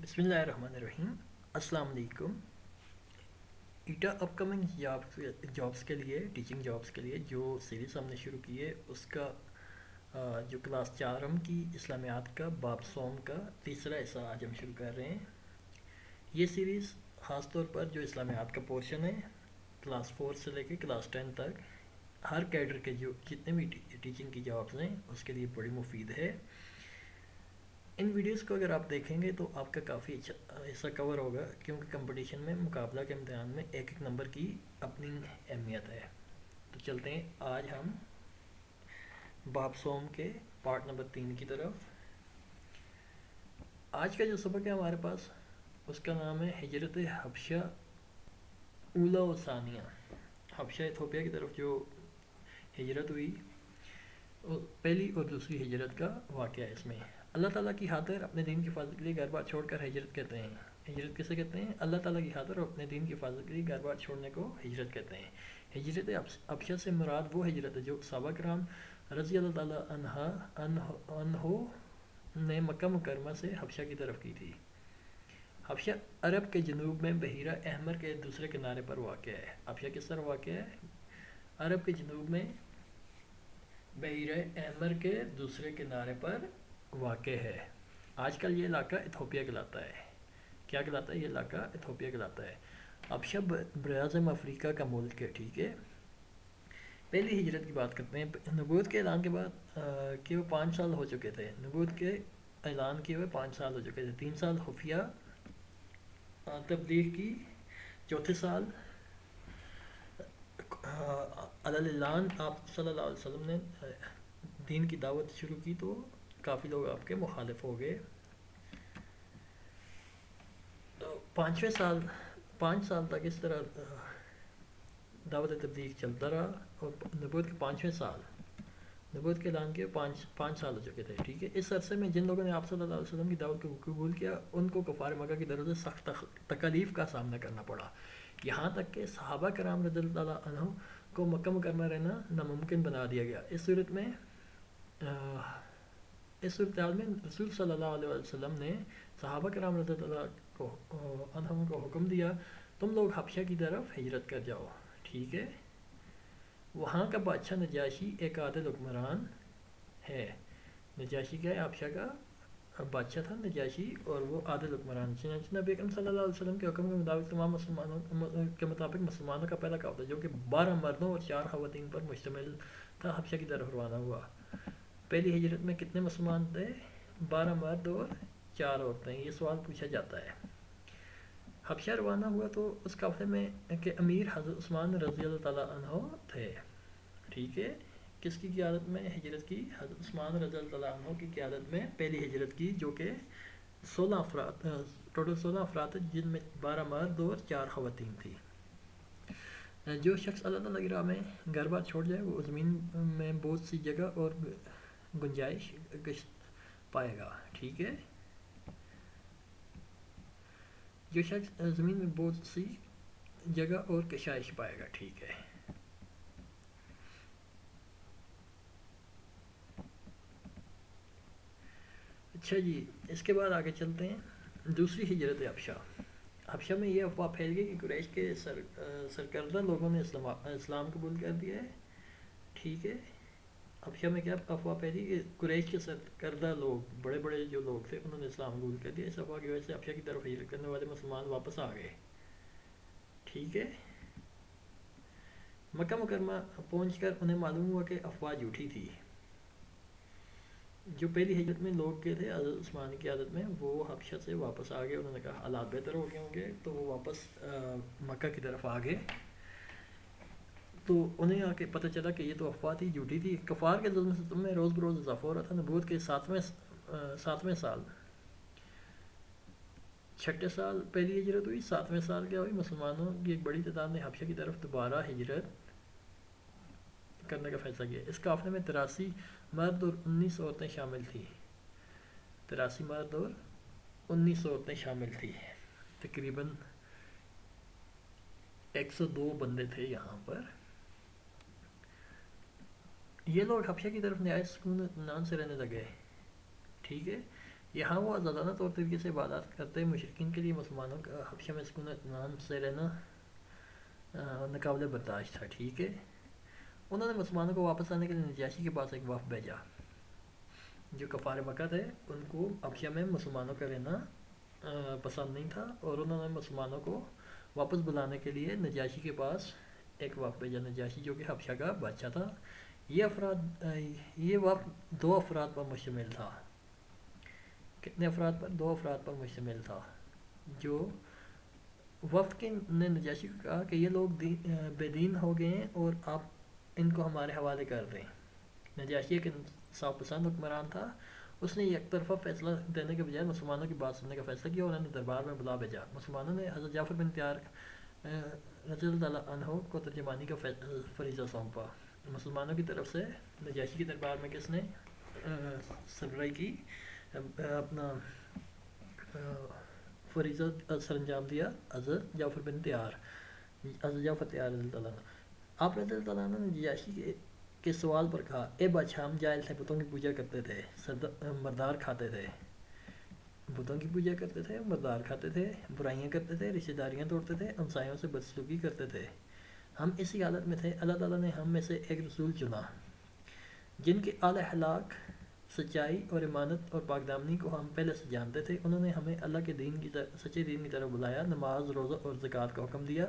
बिस्मिल्लाहिर्रहमानिर्रहीम। अस्सलाम वालेकुम। ईटा अपकमिंग जॉब्स के लिए, टीचिंग जॉब्स के लिए जो सीरीज़ हमने शुरू की है उसका जो क्लास चारम की इस्लामियात का बाब सोम का तीसरा हिस्सा आज हम शुरू कर रहे हैं। ये सीरीज़ ख़ास तौर पर जो इस्लामियात का पोर्शन है क्लास 4 से लेकर क्लास 10 तक हर कैडर के जो जितने भी टीचिंग की जॉब्स हैं उसके लिए बड़ी मुफीद है। इन वीडियोस को अगर आप देखेंगे तो आपका काफ़ी अच्छा हिस्सा कवर होगा, क्योंकि कंपटीशन में, मुकाबला के इम्तिहान में एक एक नंबर की अपनी अहमियत है। तो चलते हैं आज हम बाब सोम के पार्ट नंबर 3 की तरफ। आज का जो सबक है हमारे पास उसका नाम है हिजरत हबशा ऊला व सानिया। हबशा इथोपिया की तरफ जो हिजरत हुई, पहली और दूसरी हिजरत का वाक़या है इसमें। अल्लाह ताला की खातिर अपने दीन की हिफाजत के लिए घर बार छोड़कर हिजरत कहते हैं। हिजरत किसे कहते हैं? अल्लाह ताला की खातिर और अपने दीन की हिफाजत के लिए घर बार छोड़ने को हिजरत कहते हैं। हिजरत अबशा से मुराद वो हिजरत है जो सहाबा कराम रज़ी अल्लाह ताला अन्हो ने मक्का मुकरमा से हबशा की तरफ की थी। हबशा अरब के जनूब में बहीरा अहमर के दूसरे किनारे पर वाक़ है। हबशा किस तरह वाक़ है? अरब के जनूब में बहीरा अहमर के दूसरे किनारे पर वाक़ है। आजकल ये इलाका इथोपिया कहलाता है। क्या कहलाता है? ये इलाका इथोपिया कहलाता है। हबशा बराज़म अफ्रीका का मुल्क है। ठीक है, पहली हिजरत की बात करते हैं। नबूवत के ऐलान के बाद कि वो 5 साल हो चुके थे। नबूवत के ऐलान किए हुए 5 साल हो चुके थे। 3 साल खुफिया तबलीग की, चौथे साल अलल-ऐलान आप सल्लल्लाहु अलैहि वसल्लम ने दीन की दावत शुरू की तो काफ़ी लोग आपके मुखालिफ हो गए। तो 5 साल तक इस तरह दावत तबलीग चलता रहा और नबूवत के 5वें साल नबूवत के ऐलान के 5 साल हो चुके थे। ठीक है, इस अरसे में जिन लोगों ने आप सल्लल्लाहु अलैहि वसल्लम की दावत को कबूल किया उनको कुफार मक्का की तरफ से सख्त तकलीफ़ का सामना करना पड़ा। यहाँ तक कि सहाबा कराम रज़ियल्लाहु ताला अन्हुम को मक्का मुकरमा रहना नामुमकिन बना दिया गया। इस सूरत हाल में रसूल सल्लल्लाहु अलैहि वसल्लम ने सहाबा कराम रज़ियल्लाहु अन्हुम को हुक्म दिया, तुम लोग हबशा की तरफ हिजरत कर जाओ। ठीक है, वहाँ का बादशाह नजाशी एक आदिल हुक्मरान है। नजाशी क्या है? हबशा का बादशाह था नजाशी और वो आदिल हुक्मरान। चुनांचे नबी अकरम सल्लल्लाहु अलैहि वसल्लम के हुक्म के मुताबिक तमाम मुसलमानों के मुताबिक मुसलमानों का पहला काफ़िला जो कि 12 मर्दों और 4 ख़वातीन पर मुश्तमिल था हबशा की तरफ रवाना हुआ। पहली हिजरत में कितने मुसलमान थे? 12 मर्द और 4 औरतें। ये सवाल पूछा जाता है। हबशा रवाना हुआ तो उस काफ़िले में के अमीर हज़रत उस्मान रज़ी अल्लाह ताला अन्हो थे। ठीक है, किसकी क़ियादत में हिजरत की? हज़रत उस्मान रज़ी अल्लाह ताला अन्हो की क़ियादत में पहली हिजरत की, जो कि 16 अफराद, टोटल 16 अफराद थे जिनमें 12 मर्द और 4 ख़वातीन थी। जो शख्स अल्लाह ताला की राह में घर बार छोड़ जाए वो ज़मीन में बहुत सी जगह और गुंजाइश पाएगा। ठीक है, जो शख्स ज़मीन में बहुत सी जगह और कशाइश पाएगा। ठीक है, अच्छा जी, इसके बाद आगे चलते हैं। दूसरी हिजरत हबशा। हबशा में ये अफवाह फैल गई कि कुरैश के सरकर्दा लोगों ने इस्लाम कबूल कर दिया है। ठीक है, हबशा में क्या अफवाह फैली कि कुरैश के सरकर्दा लोग, बड़े बड़े जो लोग थे, उन्होंने इस्लाम कबूल कर दिया। इस अफवाह की वजह से हबशा की तरफ हिजरत करने वाले मुसलमान वापस आ गए। ठीक है, मक्का मुकरमा पहुँच कर उन्हें मालूम हुआ कि अफवाह झूठी थी। जो पहली हिजरत में लोग गए थे हज़रत उस्मान की आदत में, वो हबशा से वापस आ गए। उन्होंने कहा हालात बेहतर हो गए होंगे तो वो वापस मक्का की तरफ आ गए। तो उन्हें आके पता चला कि ये तो अफवाह थी, झूठी थी। कफ़ार के जुल्म सितम में रोज़ बरोज़ इजाफा हो रहा था। नबूवत के 7वें साल, 6ठे साल पहली हिजरत हुई। 7वें साल क्या हुई? मुसलमानों की एक बड़ी तादाद ने हबशा की तरफ दोबारा हिजरत करने का फैसला किया। इस काफ़िले में 83 मर्द और 19 औरतें शामिल थी। 83 मर्द और 19 औरतें शामिल थी। तकरीबन 102 बंदे थे यहाँ पर। ये लोग हबशा की तरफ नहायत सुकून इत्मीनान से रहने लगे। ठीक है, यहाँ वो आज़ादाना तौर तरीके से इबादत करते मुशरिकीन के लिए मुसलमानों का हबशा में सुकून इत्मीनान से रहना नाकाबिल बर्दाश्त था, ठीक है। उन्होंने मुसलमानों को वापस आने के लिए नजाशी के पास एक वफ़द भेजा। जो कफ़ार मक्का थे उनको हबशा में मुसलमानों का रहना पसंद नहीं था, और उन्होंने मुसलमानों को वापस बुलाने के लिए नजाशी के पास एक वफ़द भेजा। नजाशी जो कि हबशा का बादशाह था। ये वफ़द 2 अफराद पर मुश्तमिल था। कितने अफराद पर? 2 अफराद पर मुश्तमिल था। जो वफ़द के ने नजाशी को कहा कि ये लोग बेदीन हो गए हैं और आप इनको हमारे हवाले कर दें। नजाशी एक इंसाफ पसंद हुक्मरान था। उसने एक तरफा फैसला देने के बजाय मुसलमानों की बात सुनने का फैसला किया और उन्हें दरबार में बुला भेजा। मुसलमानों ने हज़रत जाफ़र बिन तैयार रज़ियल्लाहु अन्हु को तर्जुमानी का फरीज़ा सौंपा। मुसलमानों की तरफ से नजाशी के दरबार में किसने सरबराही की, अपना फरीज़ा सरंजाम दिया? हज़रत जाफ़र बिन तैयार, हज़रत जाफ़र तैयार रज़ियल्लाहु अन्हु। आप रज़ियल्लाहु अन्हु ने नजाशी के सवाल पर कहा, ए बादशाह, हम जाहिल थे, बुतों की पूजा करते थे, मर्दार खाते थे, बुतों की पूजा करते थे, मर्दार खाते थे, बुराइयां करते थे, रिश्तेदारियां तोड़ते थे, हमसायों से बदसलूकी करते थे। हम इसी हालत में थे, अल्लाह ताला ने हम में से एक रसूल चुना जिनके आला हलाक, सच्चाई और इमानत और पाकदामनी को हम पहले से जानते थे। उन्होंने हमें अल्लाह के दीन की सच्चे दीन की तरफ बुलाया, नमाज, रोज़ा और ज़कात का हुक्म दिया,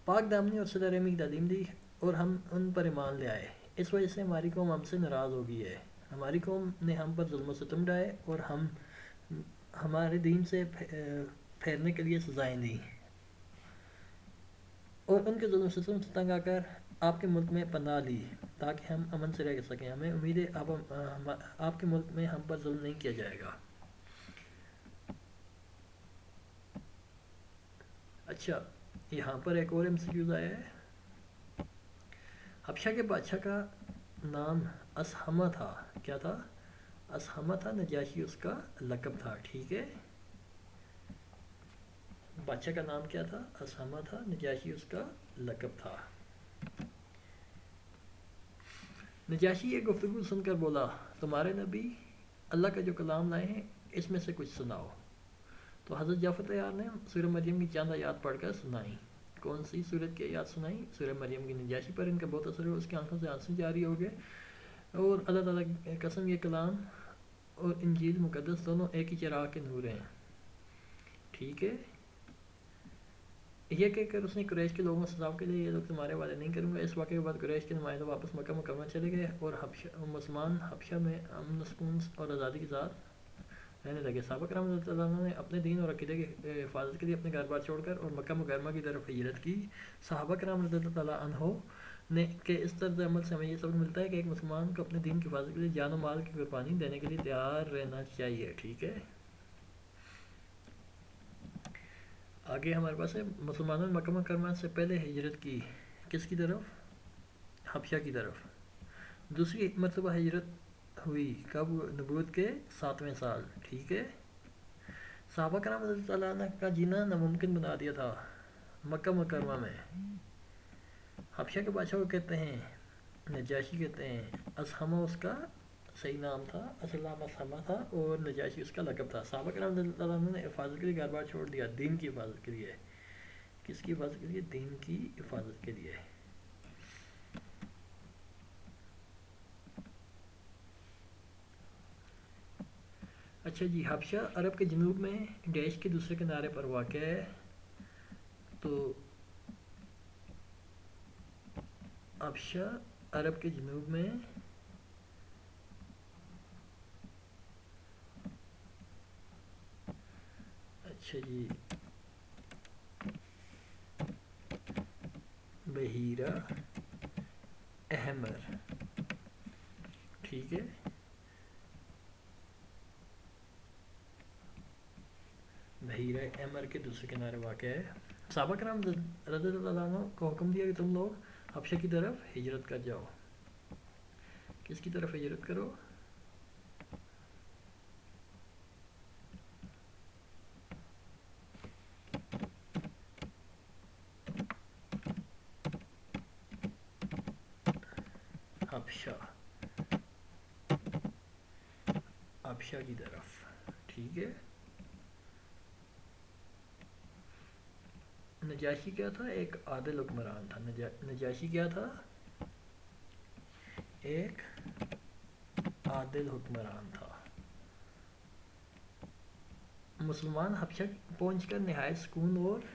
पाकदामनी और सिला रहमी की तालीम दी, और हम उन पर ईमान ले आए। इस वजह से हमारी कौम हमसे नाराज़ हो गई है। हमारी कौम ने हम पर जुल्म सितम ढाए और हम हमारे दीन से फेरने के लिए सजाएं दी, और उनके जुल्म सितम से तंग आकर आपके मुल्क में पनाह ली ताकि हम अमन से रह सकें। हमें उम्मीद है आपके मुल्क में हम पर जुल्म नहीं किया जाएगा। अच्छा, यहाँ पर एक और MCQ आया है। हबशा के बादशाह का नाम असहमा था। क्या था? असहमा था। नजाशी उसका लक़ब था, ठीक है। बादशाह का नाम क्या था? असहमा था। नजाशी उसका लक़ब था। नजाशी ये गुफ्तगू सुनकर बोला, तुम्हारे नबी अल्लाह का जो कलाम लाए हैं इसमें से कुछ सुनाओ। तो हज़रत जाफ़र तैयार ने सूरह मरियम की चंद आयात पढ़कर सुनाई। कौन सी सूरत की आयात सुनाई? सूरह मरियम की। नजाशी पर इनका बहुत असर हुआ, उसकी आंखों से आंसू जारी हो गए, और अल्लाह ताला की कसम, ये कलाम और इंजील मुकद्दस दोनों एक ही चिराग के नूर हैं, ठीक है। यह कहकर उसने कुरैश के लोगों से साफ के लिए, ये लोग तुम्हारे वाले नहीं करूँगा। इस वाक़े के बाद कुरैश के नुमाइंदे वापस मक्का मुकर्रमा चले गए और मुसलमान हबशा में अमन सुकून और आज़ादी के साथ रहने लगे। सहाबा किराम रज़ियल्लाहु अन्हुम ने अपने दीन और अक़ीदे की हिफाजत के लिए अपने घर बार छोड़कर और मक्का मुकर्रमा की तरफ हिजरत की। सहाबा किराम रज़ियल्लाहु अन्हुम ने के इस तर्ज अमल से हमें ये सबक मिलता है कि एक मुसलमान को अपने दीन की हिफाजत के लिए जान और माल की कुर्बानी देने के लिए तैयार रहना चाहिए, ठीक है। आगे हमारे पास है, मुसलमानों ने मक्का मुकर्रमा से पहले हिजरत की, किसकी तरफ? हबशा की तरफ। दूसरी मरतबा हिजरत हुई कब? नबूवत के 7वें साल, ठीक है। सहाबा कराम रज़ियल्लाहु अन्हुम का जीना नामुमकिन बना दिया था मक्का मुकर्रमा में। हबशा के बादशाह को कहते हैं नजाशी, कहते हैं। असहमा उसका सही नाम था, असल नाम असहमा था, और नजाशी उसका लक़ब था। सहाबा कराम रज़ियल्लाहु अन्हुम ने हिफाजत के लिए घर बार छोड़ दिया, दीन की हिफाजत के लिए। किसकी हिफाजत के लिए? दीन की हिफाजत के लिए। अच्छा जी, हबशा अरब के जनूब में डैश के दूसरे किनारे पर वाक़ है। तो हबशा अरब के जनूब में अच्छा जी, बहीरा अहमर, ठीक है। बहीरा अहमर के दूसरे किनारे वाक़ है। सहाबा कराम रज़ियल्लाहु अन्हुम को हुक्म दिया कि तुम लोग हबशा की तरफ हिजरत कर जाओ। किसकी तरफ हिजरत करो? हबशा, हबशा की तरफ, ٹھیک ہے. نجاشی کیا تھا؟ ایک عادل حکمران تھا. نجاشی کیا تھا؟ ایک عادل حکمران تھا. مسلمان حبشہ پہنچ کر نہایت سکون اور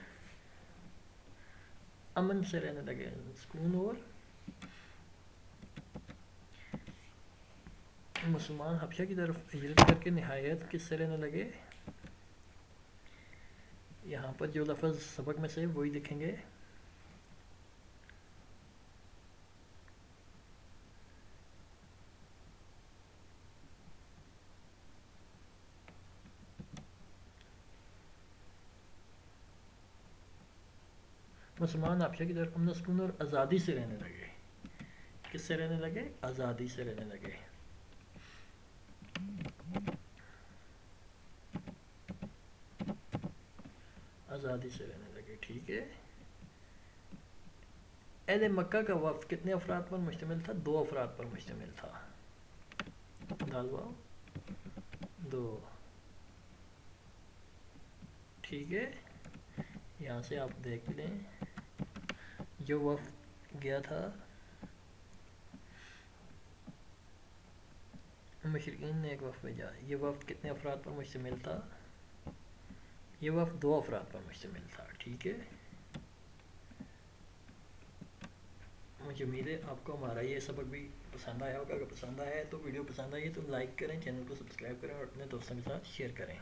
امن سے رہنے لگے. سکون اور مسلمان حبشہ کی طرف ہجرت کر کے نہایت کس سے رہنے لگے؟ یہاں پر جو لفظ سبق میں سے وہی دکھیں گے. مسلمان حبشہ کی طرف امن سکون اور آزادی سے رہنے لگے. کس سے رہنے لگے؟ آزادی سے رہنے لگے. آزادی سے رہنے لگے. ٹھیک ہے. اہل مکہ کا وفد کتنے افراد پر مشتمل تھا؟ 2 افراد پر مشتمل تھا. ڈالواؤ 2. ٹھیک ہے. یہاں سے آپ دیکھ لیں جو وفد گیا تھا مشرقین نے ایک وفد بھیجا. یہ وفد کتنے افراد پر مشتمل تھا؟ یہ وفد 2 افراد پر مشتمل تھا. ٹھیک ہے. مجھے امید ہے آپ کو ہمارا یہ سبق بھی پسند آیا ہوگا. اگر پسند آیا ہے تو ویڈیو پسند آئی ہے تو لائک کریں, چینل کو سبسکرائب کریں اور اپنے دوستوں کے ساتھ شیئر کریں.